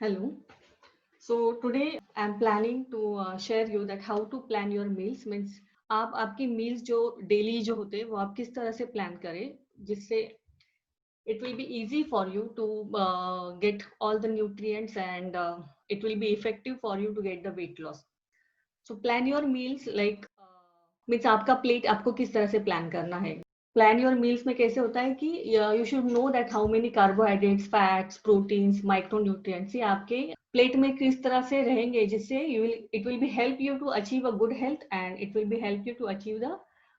Hello. So today I'm planning to share you that how to plan your meals means आप आपकी meals जो daily जो होते हैं वो आप किस तरह से plan करें जिससे it will be easy for you to get all the nutrients and it will be effective for you to get the weight loss. So plan your meals like means आपका plate आपको किस तरह से plan करना है. Plan your meals में कैसे होता है कि you should know that how many carbohydrates fats proteins micronutrients ये आपके प्लेट में किस तरह से रहेंगे जिससे it will be help you to achieve a good health and it will be help you to achieve the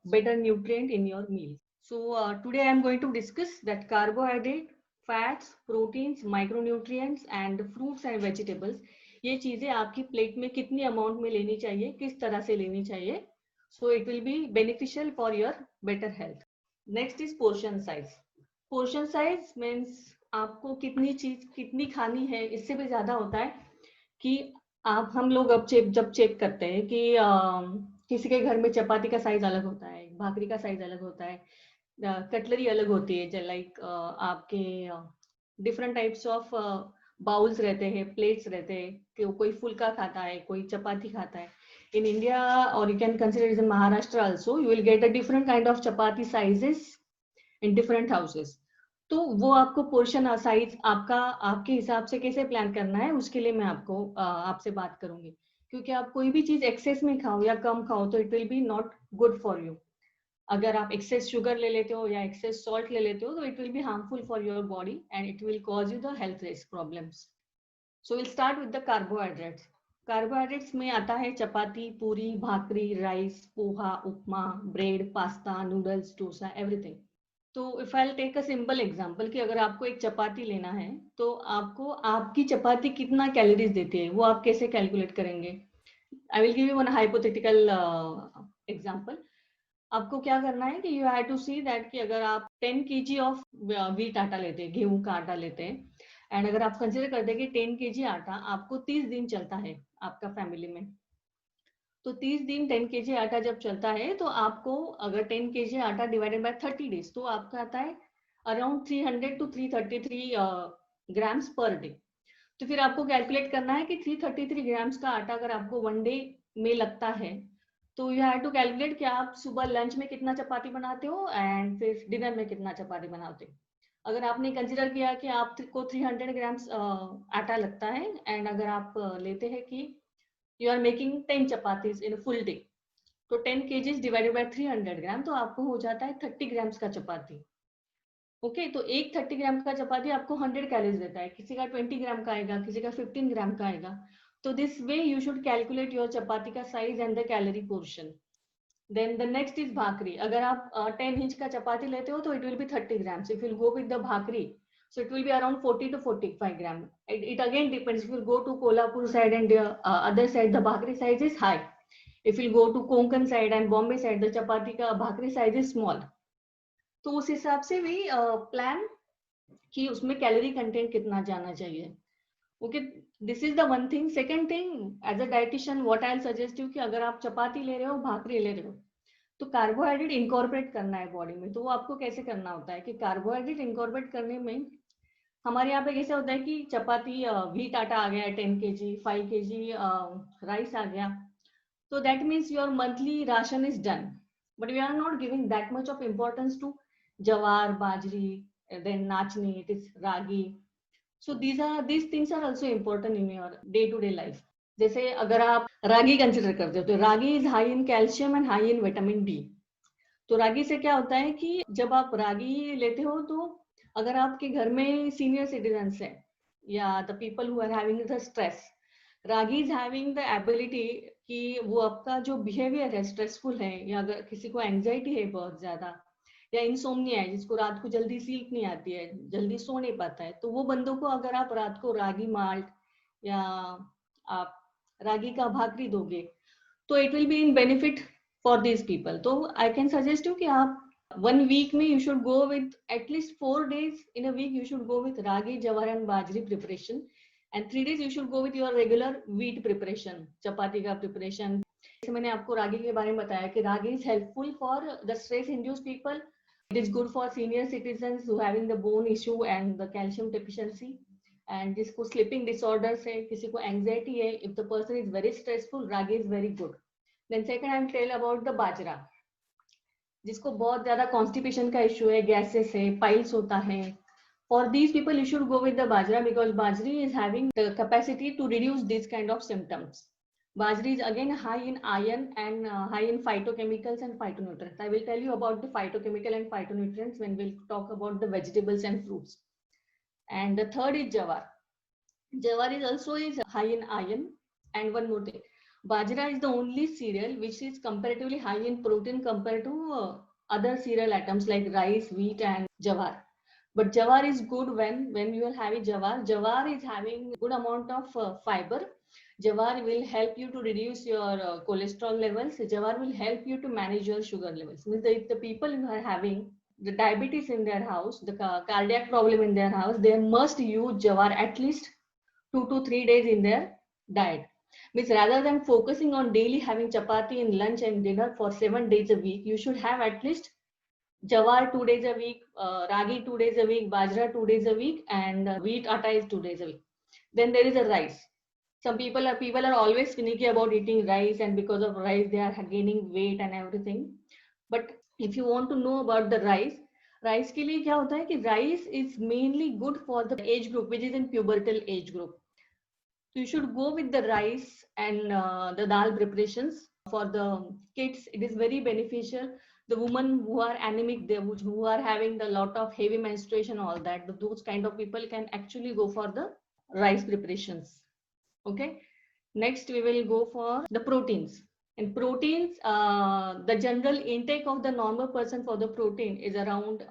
better nutrient in your meal. So today I am going to discuss that carbohydrate, fats, proteins, micronutrients and fruits and vegetables ये चीजें आपकी plate में कितनी amount में लेनी चाहिए, किस तरह से लेनी चाहिए, so it will be beneficial for your better health. Next is portion size. Portion size means आपको कितनी चीज कितनी खानी है इससे भी ज्यादा होता है कि आप हम लोग अब जब चेक करते हैं कि किसी के घर में चपाती का साइज अलग होता है, भाकरी का साइज अलग होता है, कटलरी अलग होती है, लाइक आपके डिफरेंट टाइप्स ऑफ बाउल्स रहते हैं, प्लेट्स रहते हैं कि कोई फुल्का खाता है, कोई चपाती खाता है. In India, or you can consider it in Maharashtra also, you will get a different kind of chapati sizes in different houses. तो वो आपको पोर्शन साइज आपका आपके हिसाब से कैसे प्लान करना है उसके लिए मैं आपको आपसे बात करूंगी. क्योंकि आप कोई भी चीज एक्सेस में खाओ या कम खाओ तो it will B not good for you. अगर आप एक्सेस शुगर ले लेते हो या एक्सेस सॉल्ट ले लेते हो तो it will be harmful for your body and it will cause you the health risk problems. So will start with the carbohydrates. Carbohydrates में आता है chapati, puri, bhakri, rice, poha, upma, bread, pasta, noodles, dosa, everything. तो if I take a simple example कि अगर आपको एक चपाती लेना है तो आपको आपकी चपाती कितना कैलोरीज देती है वो आप कैसे कैलकुलेट करेंगे. I will give you one hypothetical example. आपको क्या करना है कि you have to see that कि अगर आप 10 केजी ऑफ व्हीट आटा लेते हैं, गेहूं का आटा लेते हैं, एंड अगर आप कंसिडर करते हैं कि 10 केजी आटा आपको 30 दिन चलता है आपका फैमिली में, तो 30 दिन 10 केजी आटा जब चलता है तो आपको अगर 10 केजी आटा डिवाइडेड बाय 30 डेज तो आपका आता है around 300 to 333 grams per day. तो फिर आपको कैलकुलेट करना है कि 333 ग्राम्स का आटा अगर आपको वन डे में लगता है तो यू हैव टू कैलकुलेट कि आप सुबह लंच में कितना चपाती बनाते हो एंड फिर डिनर में कितना चपाती बनाते हो. अगर आपने कंसिडर किया कि आपको 300 ग्राम्स आटा लगता है एंड अगर आप लेते हैं कि you are making 10 chapatis in full day तो 10 केजीज डिवाइडेड बाय 300 ग्राम तो आपको हो जाता है 30 ग्राम्स का चपाती. ओके तो एक 30 ग्राम का चपाती आपको 100 कैलोरीज देता है, किसी का 20 ग्राम का आएगा, किसी का 15 ग्राम का आएगा. तो this way you should calculate your chapati का size and the calorie portion. Then the next is bhakri. अगर आप 10 इंच का चपाती लेते हो तो it will be 30 grams. If you go with the bhakri so it will be around 40 to 45 gram. It again depends. If you go to Kolhapur side and other side the bhakri size is high. If you go to Konkan side and Bombay side the chapati ka bhakri size is small. तो उस हिसाब से भी plan कि उसमें calorie content कितना जाना चाहिए. Okay this is the one thing. Second thing as a dietitian what I suggest you कि अगर आप चपाती ले रहे हो भाकरी ले रहे हो तो कार्बोहाइड्रेट इनकॉर्पोरेट करना है बॉडी में. तो वो आपको कैसे करना होता है कि कार्बोहाइड्रेट इनकॉर्पोरेट करने में हमारे यहाँ पे कैसे होता है कि चपाती व्हीट आटा आ गया 10 केजी 5 केजी राइस आ गया so that means your monthly ration is done, but we are not giving that much of importance to jawar, bajri, then nachni, it is ragi. So these things are also important in your day to day life. जैसे अगर आप रागी consider करते हो तो ragi is high in calcium and high in vitamin D. तो रागी से क्या होता है कि जब आप रागी लेते हो तो अगर आपके घर में सीनियर सिटीजन्स है या the people who are having the stress, ragi is having the ability कि वो आपका जो बिहेवियर है स्ट्रेसफुल है या अगर किसी को एंजाइटी है बहुत ज्यादा या इंसोम्निया है जिसको रात को जल्दी स्लीप नहीं आती है, जल्दी सो नहीं पाता है, तो वो बंदों को अगर आप रात को रागी माल्ट या आप रागी का भाकरी दोगे तो it will be in benefit for this people. तो आई कैन सजेस्ट यू कि आप वन वीक में you should go with at least 4 days in a week you should go with ragi, jawar and bajri preparation and 3 days you should go with your regular wheat preparation, chapati का preparation. जैसे मैंने आपको रागी के बारे में बताया कि रागी is helpful for the stress induced people. It is good for senior citizens who having the bone issue and the calcium deficiency. And जिसको स्लीपिंग डिसऑर्डर्स है, किसी को एंग्जाइटी है, if the person is very stressful, ragi is very good. Then second I am tell about the bajra, जिसको बहुत ज्यादा constipation का issue है, गैसेस है, पाइल्स होता है. For these people, you should go with the bajra because bajra is having the capacity to reduce these kind of symptoms. Bajra is again high in iron and high in phytochemicals and phytonutrients. I will tell you about the phytochemical and phytonutrients when we'll talk about the vegetables and fruits. And the third is jawar. Jawar is also is high in iron. And one more thing, bajra is the only cereal which is comparatively high in protein compared to other cereal items like rice, wheat, and jawar. But jawar is good when you are having jawar. Jawar is having good amount of fiber. Jawar will help you to reduce your cholesterol levels. Jawar will help you to manage your sugar levels. Means if the people who are having the diabetes in their house, the cardiac problem in their house, they must use jawar at least 2 to 3 days in their diet. Means rather than focusing on daily having chapati in lunch and dinner for 7 days a week, you should have at least jawar 2 days a week, ragi 2 days a week, bajra 2 days a week, and wheat atta is 2 days a week. Then there is a rice. Some people are always finicky about eating rice, and because of rice they are gaining weight and everything. But if you want to know about the rice के लिए क्या होता है कि rice is mainly good for the age group which is in pubertal age group. So you should go with the rice and the dal preparations. For the kids, it is very beneficial. The women who are anemic, who are having a lot of heavy menstruation, all that, those kind of people can actually go for the rice preparations. Okay. Next, we will go for the proteins. In proteins, the general intake of the normal person for the protein is around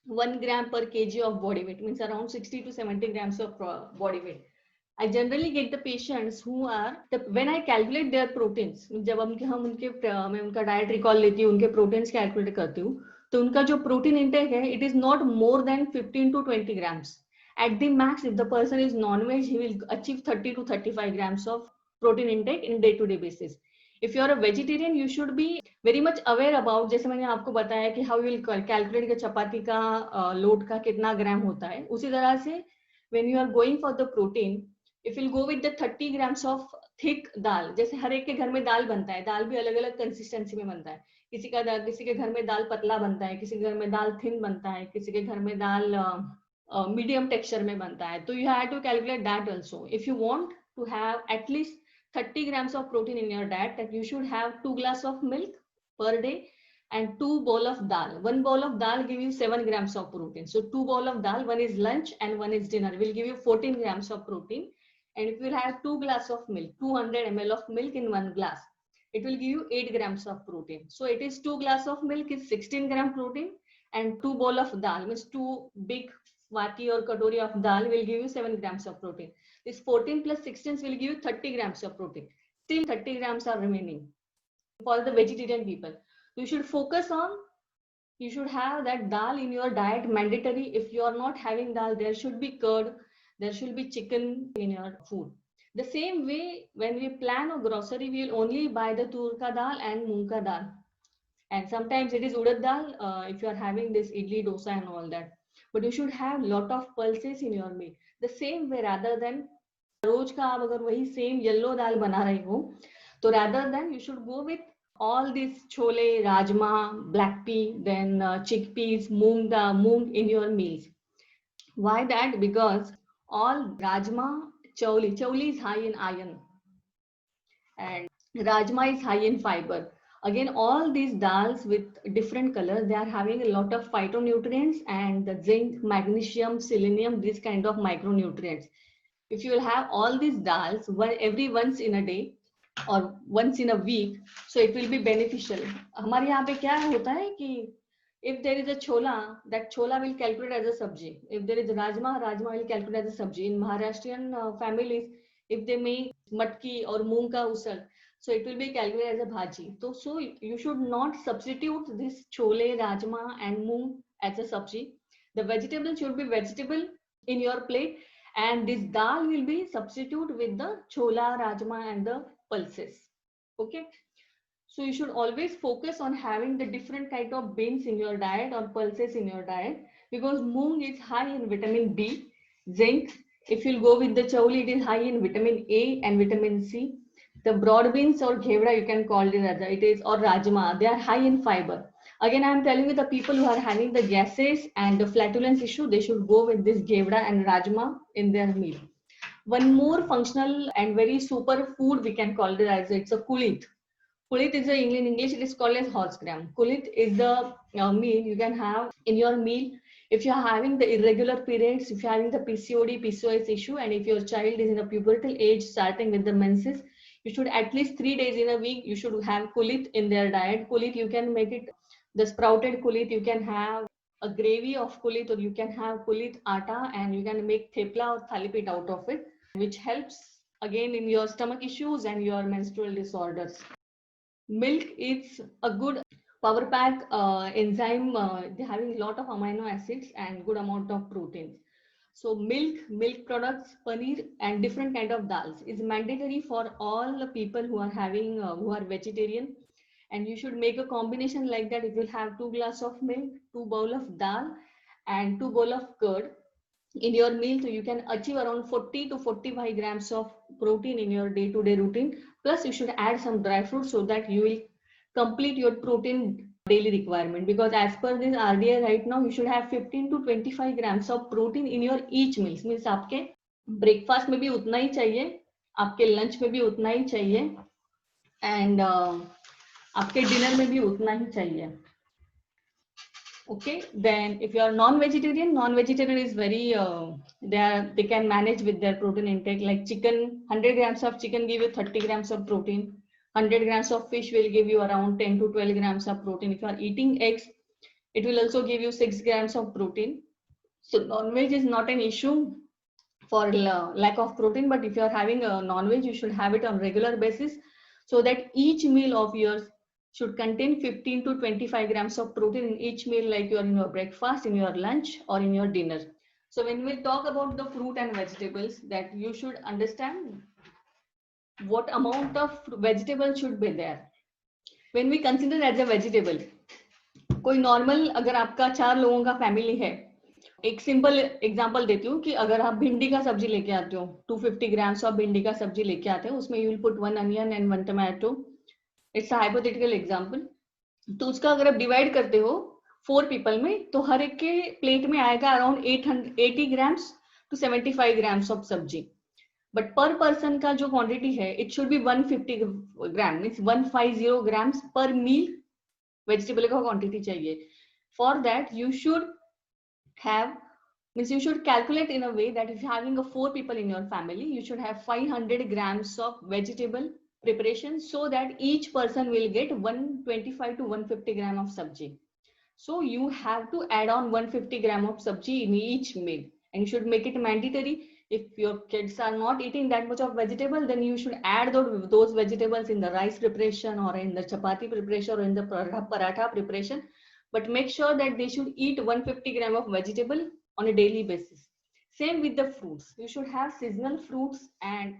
1 gram per kg of body weight, means around 60 to 70 grams of body weight. I generally get the patients who are when I calculate their proteins, जब हम उनके मैं उनका diet recall लेती हूँ, उनके proteins calculate करती हूँ, तो उनका जो प्रोटीन इंटेक है, it is not more than 15 to 20 grams. At the max, if the person is non-veg, he will achieve 30 to 35 grams of protein intake in day-to-day basis. If you are a vegetarian, you should be very much aware about, जैसे मैंने आपको बताया कि how you will calculate कि चपाती का load का कितना ग्राम होता है, उसी तरह से when you are going for the protein, if you'll go with the 30 grams of thick दाल, जैसे हर एक के घर में दाल बनता है, दाल भी अलग अलग कंसिस्टेंसी में बनता है, किसी के घर में दाल पतला बनता है, किसी के घर में दाल थिन बनता है, किसी के घर में दाल मीडियम टेक्सचर में बनता है. तो you have to calculate that also. If you want to have at least 30 grams of protein in your diet, that you should have 2 glasses of milk per day and 2 bowl of dal. One bowl of dal give you 7 grams of protein. So 2 bowl of dal, one is lunch and one is dinner, will give you 14 grams of protein. And if you have 2 glasses of milk, 200 ml of milk in one glass, it will give you 8 grams of protein. So it is 2 glasses of milk is 16 gram protein, and 2 bowl of dal, means 2 big wati or katori of dal will give you 7 grams of protein. This 14 plus 16 will give you 30 grams of protein. Still 30 grams are remaining for the vegetarian people. You should focus on, you should have that dal in your diet mandatory. If you are not having dal, there should be curd, there should be chicken in your food. The same way, when we plan a grocery, we will only buy the tur ka dal and moong ka dal. And sometimes it is urad dal if you are having this idli, dosa and all that. But you should have lot of pulses in your meal. The same way, rather than रोज का आप अगर वही same yellow दाल बना रहे हो, तो rather than you should go with all these chole, rajma, black pea, then chickpeas, moong in your meals. Why that? Because all rajma, chauli is high in iron, and rajma is high in fiber. Again, all these dals with different colors, they are having a lot of phytonutrients and the zinc, magnesium, selenium, these kind of micronutrients. If you will have all these dals every once in a day or once in a week, so it will be beneficial. हमारे यहाँ पे क्या होता है कि if there is a chola, that chola will calculate as a sabji. If there is rajma, rajma will calculate as a sabji. In Maharashtrian families, if they make matki or moong ka usal, so it will be calculated as a bhaji. So you should not substitute this chole, rajma and moong as a sabji. The vegetable should be vegetable in your plate, and this dal will be substitute with the chola, rajma and the pulses. Okay. So you should always focus on having the different kind of beans in your diet or pulses in your diet, because moong is high in vitamin B, zinc, If you'll go with the chauli, it is high in vitamin A and vitamin C. The broad beans or ghevda, you can call it as it is, or rajma, they are high in fiber. Again, I am telling you, the people who are having the gases and the flatulence issue, they should go with this ghevda and rajma in their meal. One more functional and very super food we can call it as, it's a kulit. Kulit is in English, it is called as horse gram. Kulit is the meal you can have in your meal if you are having the irregular periods, if you are having the PCOD, PCOS issue, and if your child is in a pubertal age starting with the menses, you should at least 3 days in a week, you should have kulit in their diet. Kulit, you can make it the sprouted kulit, you can have a gravy of kulit, or you can have kulit atta and you can make thepla or thalipit out of it, which helps again in your stomach issues and your menstrual disorders. Milk is a good power pack enzyme. They're having a lot of amino acids and good amount of proteins. So milk products, paneer, and different kind of dals is mandatory for all the people who are having who are vegetarian. And you should make a combination like that. If you have 2 glass of milk, 2 bowl of dal, and 2 bowl of curd in your meal, so you can achieve around 40 to 45 grams of protein in your day-to-day routine. Plus, you should add some dry fruits so that you will complete your protein daily requirement, because as per this RDA right now, you should have 15 to 25 grams of protein in your each meals. Means आपके breakfast में भी उतना ही चाहिए, आपके lunch में भी उतना ही चाहिए, एंड आपके डिनर में भी उतना ही चाहिए. Okay, then if you are non-vegetarian is very they can manage with their protein intake. Like chicken, 100 grams of chicken give you 30 grams of protein. 100 grams of fish will give you around 10 to 12 grams of protein. If you are eating eggs, it will also give you 6 grams of protein. So non-veg is not an issue for lack of protein, but if you are having a non-veg, you should have it on regular basis, so that each meal of yours should contain 15 to 25 grams of protein in each meal, like you are in your breakfast, in your lunch, or in your dinner. So when we talk about the fruit and vegetables, that you should understand what amount of vegetable should be there. When we consider as a vegetable, कोई normal अगर आपका 4 लोगों का family है, एक simple example देती हूँ कि अगर आप भिंडी का सब्जी लेके आते हो, 250 ग्राम्स ऑफ भिंडी का सब्जी लेके आते हो, उसमें you will put 1 onion and 1 tomato. It's a hypothetical example. तो उसका अगर आप डिवाइड करते हो 4 पीपल में, तो हर एक के प्लेट में आएगा around 80 grams to 75 grams of सब्जी. बट पर पर्सन का जो क्वांटिटी है, it should be 150 gram, means 150 grams per meal vegetable का क्वांटिटी चाहिए. For that you should have, means you should calculate in a way that if you're having a 4 people in your family, you should have 500 grams of vegetable preparation, so that each person will get 125 to 150 gram of sabji. So you have to add on 150 gram of sabji in each meal, and you should make it mandatory. If your kids are not eating that much of vegetable, then you should add those vegetables in the rice preparation, or in the chapati preparation, or in the paratha preparation. But make sure that they should eat 150 gram of vegetable on a daily basis. Same with the fruits. You should have seasonal fruits, and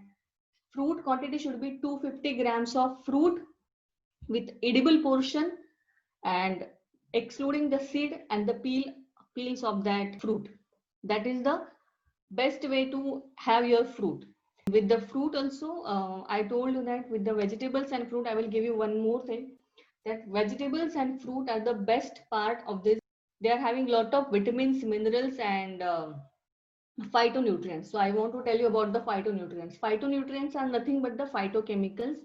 fruit quantity should be 250 grams of fruit with edible portion, and excluding the seed and the peels of that fruit. That is the best way to have your fruit. With the fruit also, I told you that with the vegetables and fruit, I will give you one more thing, that vegetables and fruit are the best part of this. They are having a lot of vitamins, minerals, and phytonutrients. So I want to tell you about the phytonutrients. Phytonutrients are nothing but the phytochemicals.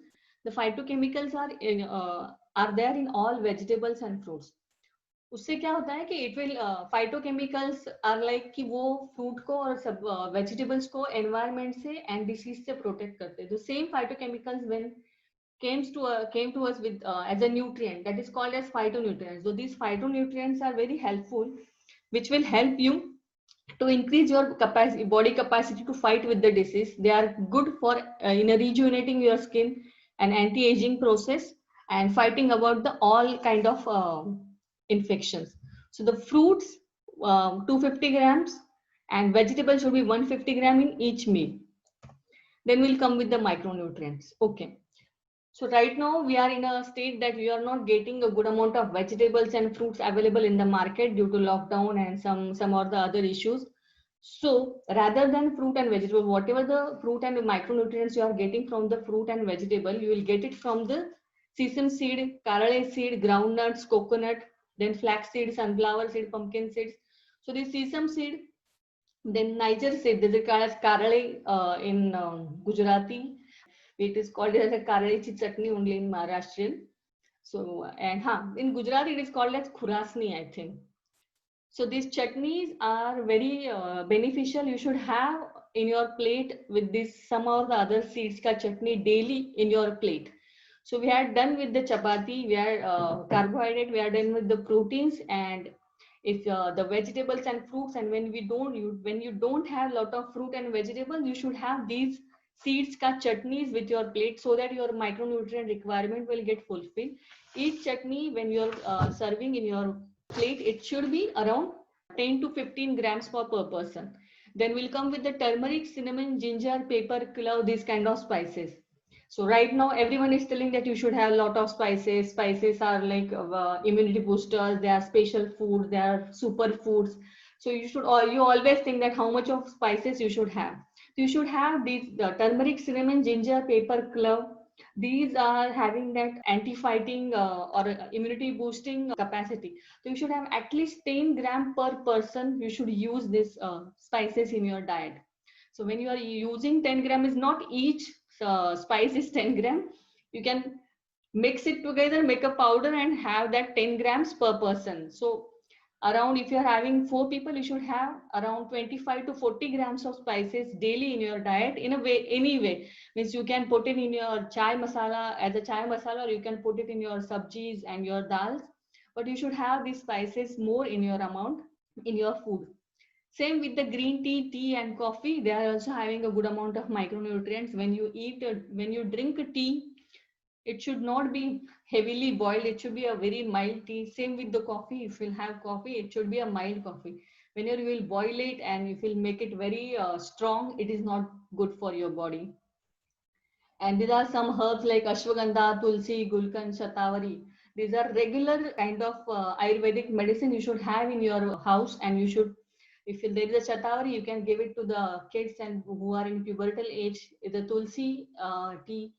The phytochemicals are there in all vegetables and fruits. उससे क्या होता है कि it will phytochemicals are like कि वो fruit को और सब वेजिटेबल्स को एनवायरनमेंट से एंड डिसीज से प्रोटेक्ट करते हैं. The same phytochemicals when came to us with as a nutrient, that is called as phytonutrients. So these phytonutrients are very helpful, which will help you to increase your capacity, body capacity to fight with the disease. They are good for in rejuvenating your skin and anti-aging process, and fighting about the all kind of infections. So the fruits 250 grams, and vegetables should be 150 gram in each meal. Then we'll come with the micronutrients. Okay. So right now we are in a state that we are not getting a good amount of vegetables and fruits available in the market due to lockdown and some or the other issues. So rather than fruit and vegetable, whatever the fruit and micronutrients you are getting from the fruit and vegetable, you will get it from the sesame seed, karale seed, groundnuts, coconut, then flax seed, sunflower seed, pumpkin seeds. So the sesame seed, then Niger seed, this is called as karale in Gujarati. It is called as a karale chi chutney only in Maharashtrian. So and in Gujarati it is called as khurasni, I think. So these chutneys are very beneficial. You should have in your plate with this some or the other seeds ka chutney daily in your plate. So we are done with the chapati, we are carbohydrate, we are done with the proteins, and if the vegetables and fruits, and when you don't have lot of fruit and vegetables, you should have these seeds ka chutneys with your plate so that your micronutrient requirement will get fulfilled. Each chutney when you're serving in your plate, it should be around 10 to 15 grams per person. Then we'll come with the turmeric, cinnamon, ginger, pepper, clove, these kind of spices. So right now everyone is telling that you should have a lot of spices. Spices are like immunity boosters, they are special food, they are super foods. So you always think that how much of spices you should have. So you should have these turmeric, cinnamon, ginger, pepper, clove. These are having that anti-fighting or immunity boosting capacity. So you should have at least 10 gram per person. You should use this spices in your diet. So when you are using 10 gram, is not each spice is 10 gram. You can mix it together, make a powder and have that 10 grams per person. So around, if you're having 4 people, you should have around 25 to 40 grams of spices daily in your diet. In a way, anyway, means you can put it in your chai masala as a chai masala, or you can put it in your sabjis and your dals, but you should have these spices more in your amount in your food. Same with the green tea, tea and coffee. They are also having a good amount of micronutrients. When you drink tea, it should not be heavily boiled. It should be a very mild tea. Same with the coffee. If you'll have coffee, it should be a mild coffee. Whenever you will boil it and if you'll make it very strong, it is not good for your body. And these are some herbs like ashwagandha, tulsi, gulkan, shatavari. These are regular kind of Ayurvedic medicine you should have in your house, and you should, if there is a shatavari, you can give it to the kids and who are in pubertal age. The tulsi tea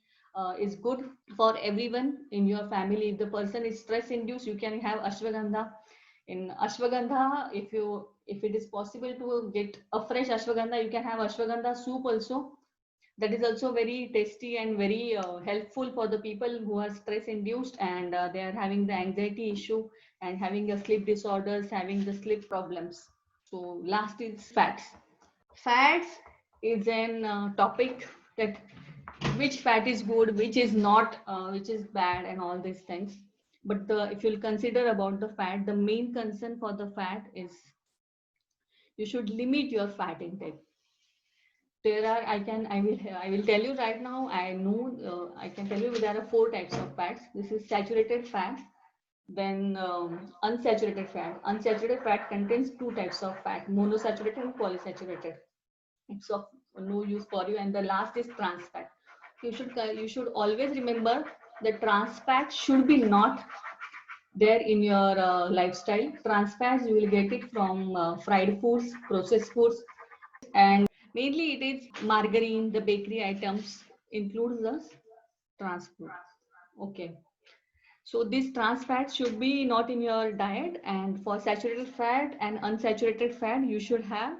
is good for everyone in your family. If the person is stress induced, you can have ashwagandha. In ashwagandha, if it is possible to get a fresh ashwagandha, you can have ashwagandha soup also. That is also very tasty and very helpful for the people who are stress induced, and they are having the anxiety issue and having the sleep disorders, having the sleep problems. So last is fats. Fats is an topic that which fat is good, which is not, which is bad, and all these things. But if you'll consider about the fat, the main concern for the fat is you should limit your fat intake. There are, I will tell you right now. I know, I can tell you there are 4 types of fats. This is saturated fat, then unsaturated fat. Unsaturated fat contains 2 types of fat: monosaturated and polysaturated. It's of no use for you. And the last is trans fat. You should always remember that trans fat should be not there in your lifestyle. Trans fats you will get it from fried foods, processed foods, and mainly it is margarine, the bakery items includes the trans food. Okay. So these trans fats should be not in your diet, and for saturated fat and unsaturated fat, you should have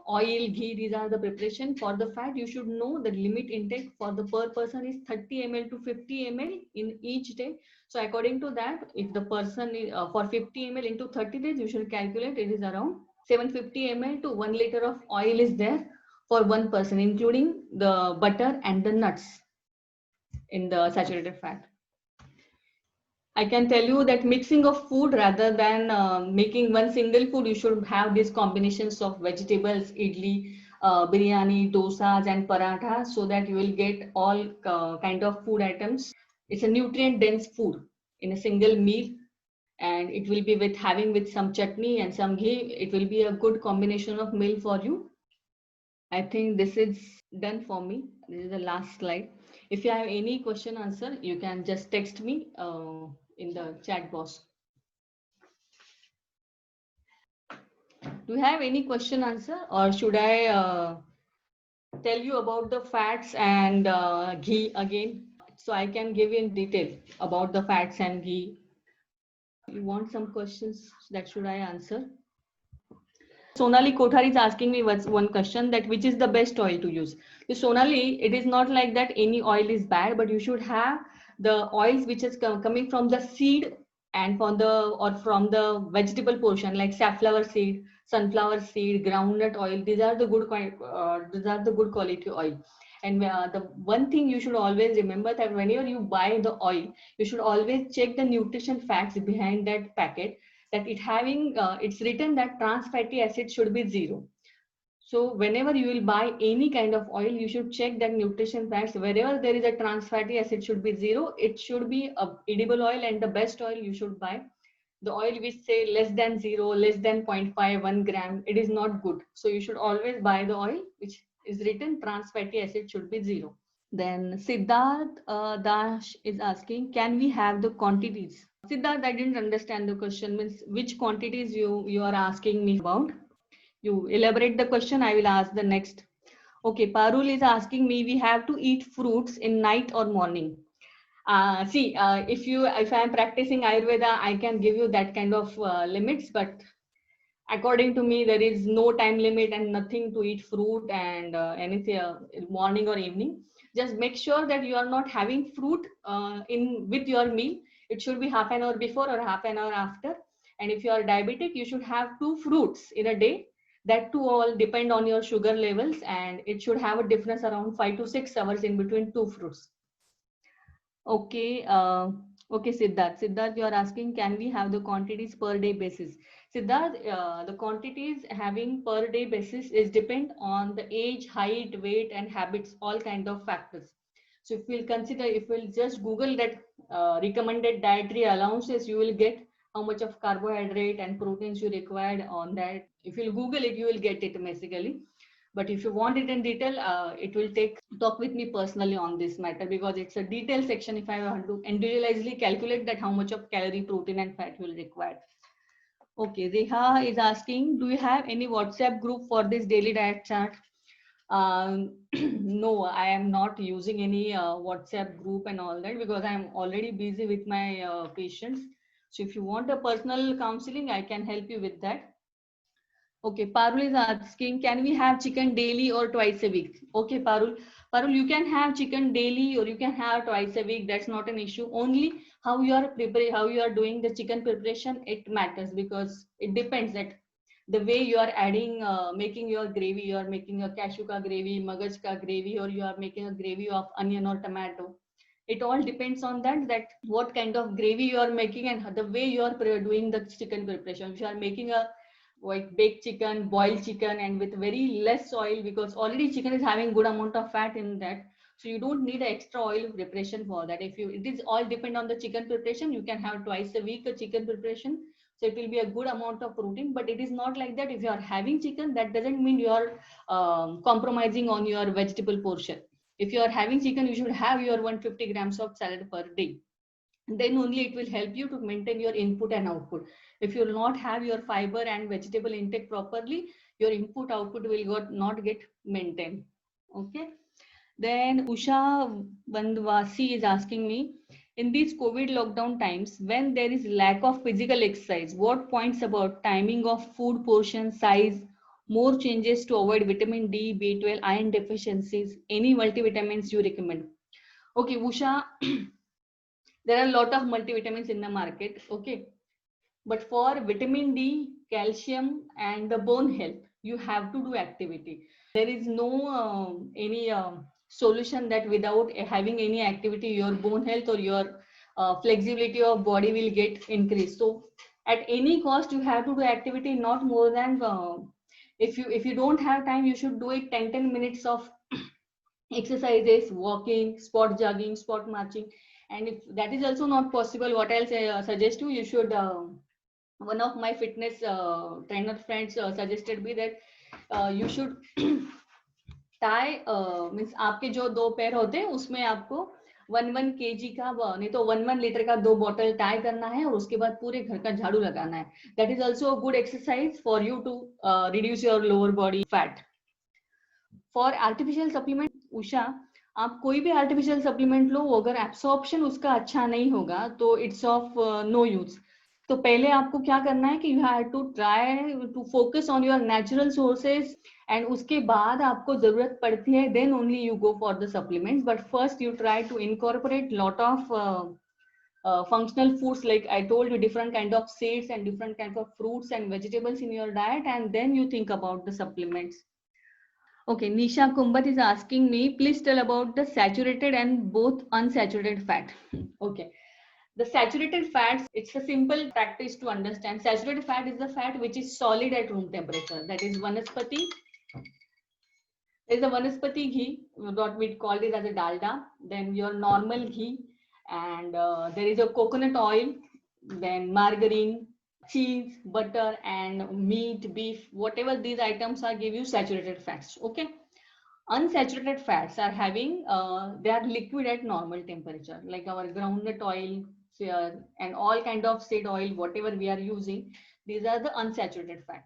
oil, ghee. These are the preparation for the fat. You should know the limit intake for the per person is 30 ml to 50 ml in each day. So according to that, if the person is for 50 ml into 30 days, you should calculate it is around 750 ml to 1 liter of oil is there for one person, including the butter and the nuts in the saturated fat. I can tell you that mixing of food rather than making one single food, you should have these combinations of vegetables, idli, biryani, dosas, and paratha, so that you will get all kind of food items. It's a nutrient dense food in a single meal, and it will be with having with some chutney and some ghee. It will be a good combination of meal for you. I think this is done for me. This is the last slide. If you have any question answer, you can just text me in the chat box. Do you have any question answer, or should I tell you about the fats and ghee again? So I can give you in detail about the fats and ghee. You want some questions that should I answer? Sonali Kothari is asking me one question, that which is the best oil to use. So Sonali, it is not like that any oil is bad, but you should have the oils which is coming from the seed and from the or from the vegetable portion, like safflower seed, sunflower seed, groundnut oil. These are the these are the good quality oil. And the one thing you should always remember, that whenever you buy the oil, you should always check the nutrition facts behind that packet, that it having it's written that trans fatty acid should be 0. So whenever you will buy any kind of oil, you should check that nutrition facts. Wherever there is a trans fatty acid should be 0, it should be a edible oil, and the best oil you should buy. The oil which say less than 0, less than 0.5, 1 gram, it is not good. So you should always buy the oil which is written trans fatty acid should be 0. Then Siddharth Dash is asking, can we have the quantities? Siddharth, I didn't understand the question. Means which quantities you are asking me about? You elaborate the question. I will ask the next. Okay, Parul is asking me, we have to eat fruits in night or morning. See, if I am practicing Ayurveda, I can give you that kind of limits, but according to me, there is no time limit and nothing to eat fruit and anything morning or evening. Just make sure that you are not having fruit in with your meal. It should be half an hour before or half an hour after. And if you are diabetic, you should have 2 fruits in a day. That too all depend on your sugar levels, and it should have a difference around 5 to 6 hours in between 2 fruits. Okay, okay, Siddharth. Siddharth, you are asking, can we have the quantities per day basis? Siddharth, the quantities having per day basis is depend on the age, height, weight, and habits, all kind of factors. So if we'll consider, if we'll just Google that recommended dietary allowances, you will get how much of carbohydrate and proteins you required on that. If you'll Google it, you will get it basically. But if you want it in detail, it will take talk with me personally on this matter, because it's a detailed section. If I want to individually calculate that how much of calorie, protein, and fat you will require. Okay, Reha is asking, do you have any WhatsApp group for this daily diet chart? No, I am not using any WhatsApp group and all that, because I am already busy with my patients. So if you want a personal counseling, I can help you with that. Okay, Parul is asking, can we have chicken daily or twice a week? Okay, Parul. Parul, you can have chicken daily or you can have twice a week. That's not an issue. Only how you are preparing, how you are doing the chicken preparation, it matters, because it depends that the way you are adding, making your gravy, you are making a cashew ka gravy, magaj ka gravy, or you are making a gravy of onion or tomato. It all depends on that what kind of gravy you are making and the way you are doing the chicken preparation. If you are making a like baked chicken, boiled chicken, and with very less oil, because already chicken is having good amount of fat in that. So you don't need extra oil preparation for that. If you, it is all depend on the chicken preparation. You can have twice a week a chicken preparation. So it will be a good amount of protein, but it is not like that. If you are having chicken, that doesn't mean you are compromising on your vegetable portion. If you are having chicken, you should have your 150 grams of salad per day. Then only it will help you to maintain your input and output. If you will not have your fiber and vegetable intake properly, your input output will not get maintained. Okay. Then Usha Bandwasi is asking me, in these COVID lockdown times, when there is lack of physical exercise, what points about timing of food portion size, more changes to avoid vitamin D, B12, iron deficiencies, any multivitamins you recommend? Okay, Usha, there are a lot of multivitamins in the market. Okay, but for vitamin D, calcium, and the bone health, you have to do activity. There is no any solution that without having any activity, your bone health or your flexibility of body will get increased. So at any cost, you have to do activity, not more than if you don't have time, you should do it 10 minutes of exercises, walking, spot jogging, spot marching. And if that is also not possible, what I'll say, suggest you should one of my fitness trainer friends suggested me that you should tie means आपके जो दो पैर होते हैं उसमें आपको 1 kg का नहीं तो 1 लीटर का 2 बॉटल टाई करना है और उसके बाद पूरे घर का झाड़ू लगाना है. That is also a good exercise for you to reduce your lower body fat. For artificial supplement, Usha, आप कोई भी आर्टिफिशियल सप्लीमेंट लो, अगर एब्सॉर्प्शन उसका अच्छा नहीं होगा तो इट्स ऑफ नो यूज. तो पहले आपको क्या करना है कि you have to try to focus on your natural sources, and उसके बाद आपको जरूरत पड़ती है then only you go for the supplements. But first you try to incorporate lot of functional foods, like I told you, different kind of seeds and different kinds of fruits and vegetables in your diet, and then you think about the supplements. Okay, Nisha Kumbat is asking me, please tell about the saturated and both unsaturated fat. Okay, the saturated fats, it's a simple practice to understand. Saturated fat is the fat which is solid at room temperature. That is vanaspati. There is a vanaspati ghee, what we called it as a dalda. Then your normal ghee, and there is a coconut oil, then margarine, cheese, butter, and meat, beef, whatever these items are, give you saturated fats. Okay. Unsaturated fats are having, they are liquid at normal temperature, like our groundnut oil, and all kind of seed oil, whatever we are using. These are the unsaturated fat.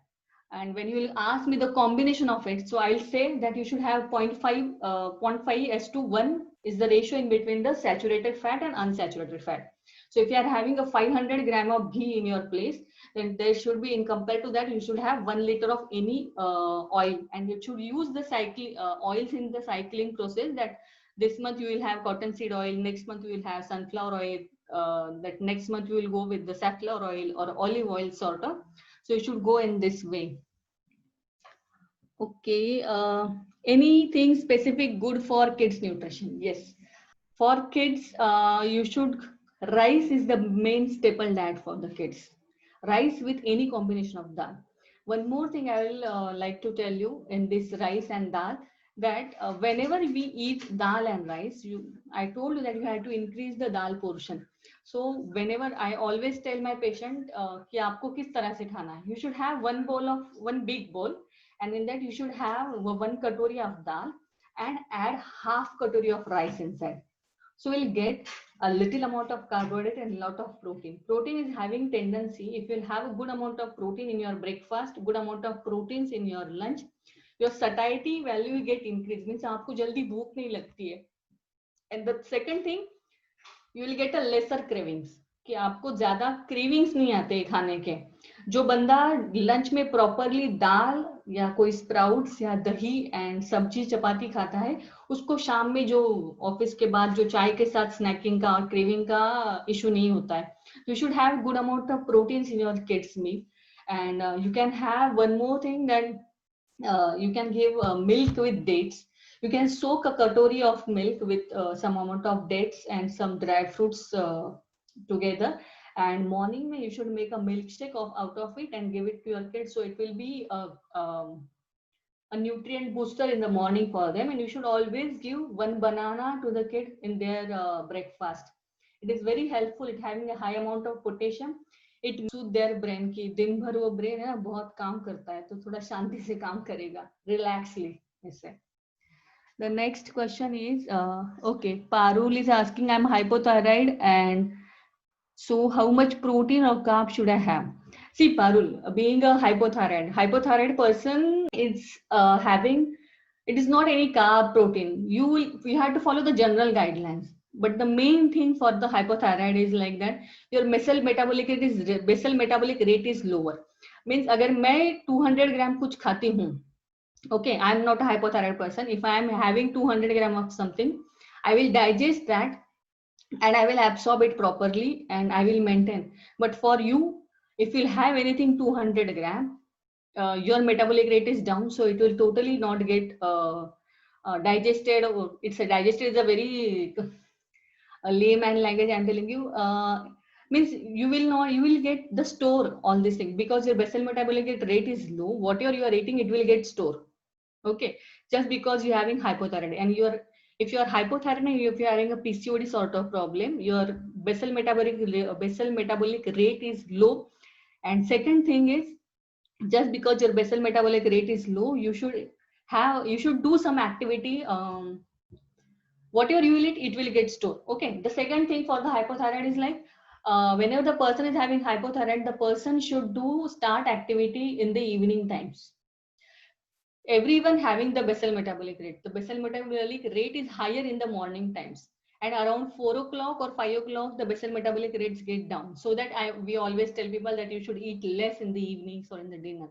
And when you will ask me the combination of it, so I'll say that you should have 0.5 is the ratio in between the saturated fat and unsaturated fat. So if you are having a 500 gram of ghee in your place, then there should be, in compared to that, you should have 1 liter of any oil, and you should use the oils in the cycling process. That this month you will have cottonseed oil, next month you will have sunflower oil, that next month you will go with the safflower oil or olive oil sort of. So you should go in this way. Okay, anything specific good for kids nutrition? Yes, for kids, you should, rice is the main staple diet for the kids. Rice with any combination of dal. One more thing I will like to tell you in this rice and dal, that whenever we eat dal and rice, I told you that you have to increase the dal portion. So whenever I always tell my patient कि आपको किस तरह से खाना है, you should have one big bowl, and in that you should have 1 katori of dal and add half katori of rice inside. So we'll get a little amount of carbohydrate and a lot of protein. Protein is having tendency, if you'll have a good amount of protein in your breakfast, good amount of proteins in your lunch, your satiety value will get increased, means आपको जल्दी भूख नहीं लगती है. And the second thing, you will get a lesser cravings, कि आपको ज्यादा cravings नहीं आते खाने के. जो बंदा लंच में प्रॉपरली दाल या कोई स्प्राउट्स या दही एंड सब्जी चपाती खाता है, उसको शाम में जो ऑफिस के बाद जो चाय के साथ स्नैकिंग का और क्रेविंग का इशू नहीं होता है. You should have good amount of proteins in your kids meal. And you can have one more thing, that you can give milk with dates. You can soak a katori of milk with some amount of dates and some dry fruits together, and morning you should make a milkshake out of it and give it to your kids, so it will be a nutrient booster in the morning for them. And you should always give 1 banana to the kid in their breakfast. It is very helpful, it having a high amount of potassium. It Sood their brain की दिन भर वो brain है ना बहुत काम करता है, तो थोड़ा शांति से काम करेगा रिलैक्सली इससे. The next question is okay, Parul is asking, I'm hypothyroid, and so how much protein or carb should I have? See Parul, being a hypothyroid person is having, it is not any carb protein, you have to follow the general guidelines. But the main thing for the hypothyroid is like that your basal metabolic rate is lower. Means अगर मैं 200 ग्राम कुछ खाती हूँ, okay, I am not a hypothyroid person. If I am having 200 gram of something, I will digest that and I will absorb it properly and I will maintain. But for you, if you'll have anything 200 gram, your metabolic rate is down, so it will totally not get digested. It's a digested is a very a layman language I'm telling you, means you will get the store all these things, because your basal metabolic rate is low, whatever you are eating it will get stored. Okay, just because you're having hypothyroid, and if you are hypothyroid and if you are having a PCOD sort of problem, your basal metabolic rate is low. And second thing is, just because your basal metabolic rate is low, you should do some activity. whatever you will eat, it will get stored. Okay. The second thing for the hypothyroid is like, whenever the person is having hypothyroid, the person should do start activity in the evening times. Everyone having the basal metabolic rate. The basal metabolic rate is higher in the morning times. And around 4 o'clock or 5 o'clock, the basal metabolic rates get down. So that we always tell people that you should eat less in the evenings or in the dinner.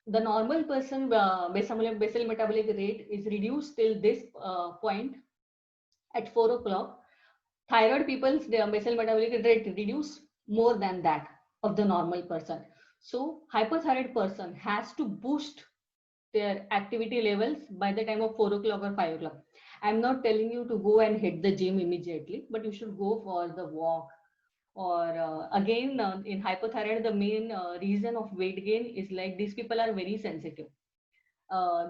The normal person basal metabolic rate is reduced till this point at 4 o'clock. Thyroid people's basal metabolic rate reduce more than that of the normal person. So hypothyroid person has to boost their activity levels by the time of 4 o'clock or 5 o'clock. I'm not telling you to go and hit the gym immediately, but you should go for the walk. Or again, in hypothyroid, the main reason of weight gain is like these people are very sensitive.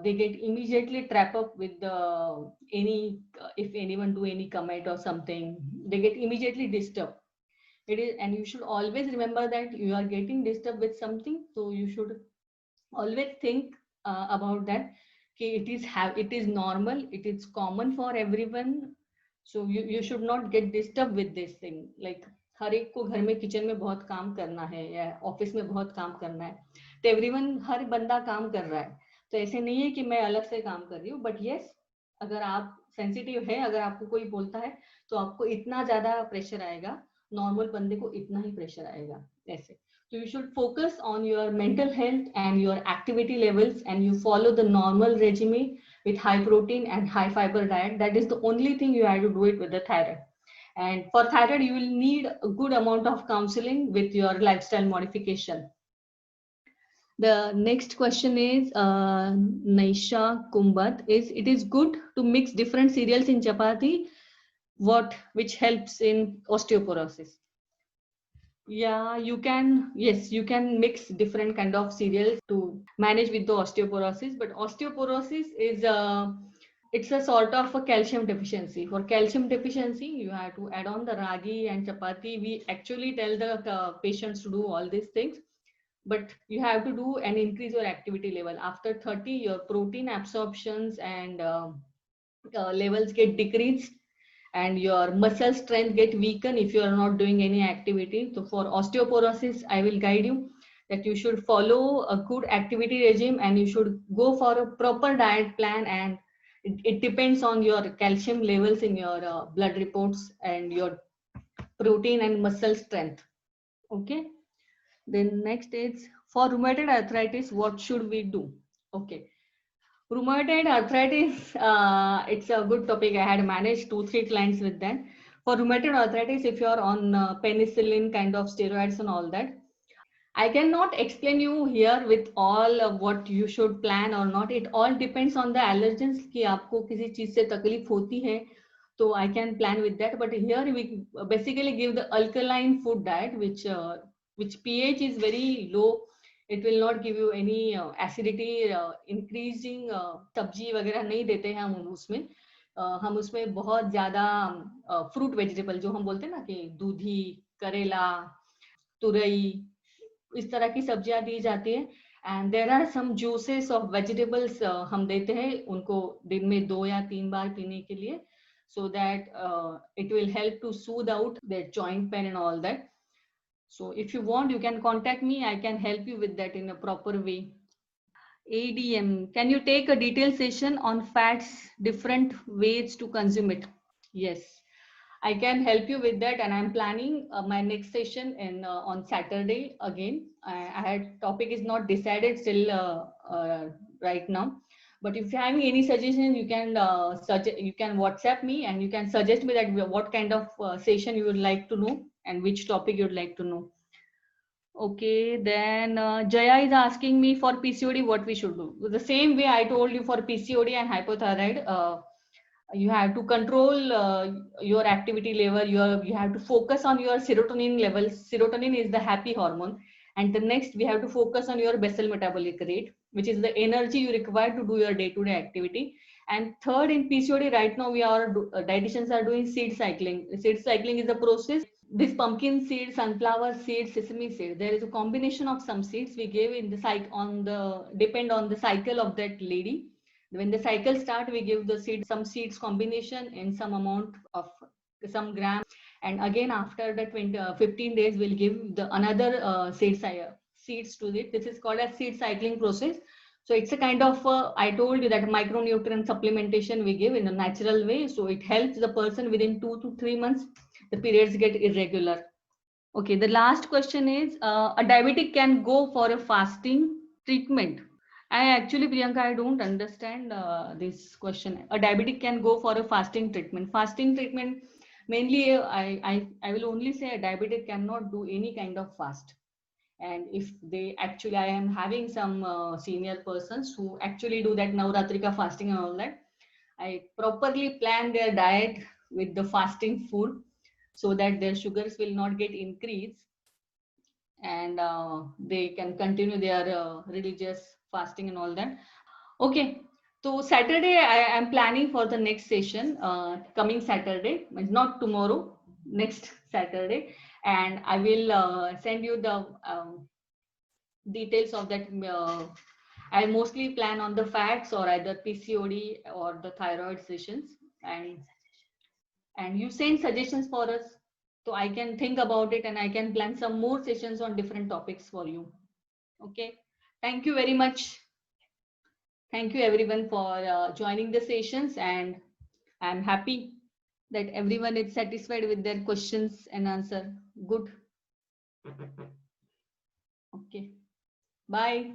They get immediately trap up with the any if anyone do any comment or something, they get immediately disturbed. It is, and you should always remember that you are getting disturbed with something, so you should always think about that. Okay, it is normal, it is common for everyone, so you should not get disturbed with this thing. Like हर एक को घर में kitchen में बहुत काम करना है या ऑफिस में बहुत काम करना है, तो एवरीवन हर बंदा काम कर रहा है, तो ऐसे नहीं है कि मैं अलग से काम कर रही हूँ. बट यस, अगर आप सेंसिटिव है, अगर आपको कोई बोलता है तो आपको इतना ज्यादा प्रेशर आएगा, नॉर्मल बंदे को इतना ही प्रेशर आएगा ऐसे. So you should focus on your mental health and your activity levels, and you follow the normal regime with high protein and high fiber diet. That is the only thing you have to do it with the thyroid. And for thyroid, you will need a good amount of counseling with your lifestyle modification. The next question is Naisha Kumbat. It is good to mix different cereals in chapati, which helps in osteoporosis? Yeah, you can. Yes, you can mix different kind of cereals to manage with the osteoporosis. But osteoporosis is it's a sort of a calcium deficiency. For calcium deficiency, you have to add on the ragi and chapati. We actually tell the patients to do all these things, but you have to do and increase your activity level. After 30, your protein absorptions and levels get decreased, and your muscle strength get weakened if you are not doing any activity. So for osteoporosis, I will guide you that you should follow a good activity regime, and you should go for a proper diet plan, and it depends on your calcium levels in your blood reports and your protein and muscle strength. Okay. Then next is, for rheumatoid arthritis, what should we do? Okay. Rheumatoid arthritis, it's a good topic. I had managed 2-3 clients with that. For rheumatoid arthritis, if you are on penicillin kind of steroids and all that, I cannot explain you here with all of what you should plan or not. It all depends on the allergens कि आपको किसी चीज से तकलीफ होती है, so I can plan with that. But here we basically give the alkaline food diet, which pH is very low. It will not give you any acidity increasing. सब्जी वगैरह नहीं देते हैं हम उसमें. हम उसमें बहुत ज्यादा फ्रूट वेजिटेबल जो हम बोलते हैं ना कि दूधी, करेला, तुरई, इस तरह की सब्जियां दी जाती है. And there are some juices of vegetables हम देते हैं उनको दिन में 2 या 3 बार पीने के लिए, so that it will help to soothe out their joint pain and all that. So if you want, you can contact me. I can help you with that in a proper way. ADM, can you take a detailed session on fats, different ways to consume it? Yes, I can help you with that, and I'm planning my next session in on Saturday again. I had topic is not decided still right now, but if you're having any suggestion, you can you can WhatsApp me, and you can suggest me that what kind of session you would like to know and which topic you'd like to know. Okay, then Jaya is asking me for PCOD what we should do. The same way I told you for PCOD and hypothyroid, you have to control your activity level. You have to focus on your serotonin levels. Serotonin is the happy hormone. And the next, we have to focus on your basal metabolic rate, which is the energy you require to do your day-to-day activity. And third, in PCOD right now, dietitians are doing seed cycling. Seed cycling is a process. This pumpkin seed, sunflower seed, sesame seed, there is a combination of some seeds we gave in the depend on the cycle of that lady. When the cycle start, we give the seed, some seeds combination in some amount of some gram, and again after the 15 days we'll give the another seeds to it. This is called as seed cycling process. So it's a kind of I told you that micronutrient supplementation we give in a natural way, so it helps the person within 2 to 3 months the periods get irregular. Okay, the last question is, a diabetic can go for a fasting treatment. I actually, Priyanka, I don't understand this question. A diabetic can go for a fasting treatment. Fasting treatment, mainly, I will only say a diabetic cannot do any kind of fast. And if they actually, I am having some senior persons who actually do that Navratrika fasting and all that. I properly plan their diet with the fasting food so that their sugars will not get increased, and they can continue their religious fasting and all that. Okay, so Saturday I am planning for the next session, coming Saturday, not tomorrow, next Saturday, and I will send you the details of that. I mostly plan on the fats or either PCOD or the thyroid sessions, and you send suggestions for us, so I can think about it and I can plan some more sessions on different topics for you. Okay, thank you very much. Thank you everyone for joining the sessions, and I'm happy that everyone is satisfied with their questions and answer. Good. Okay, bye.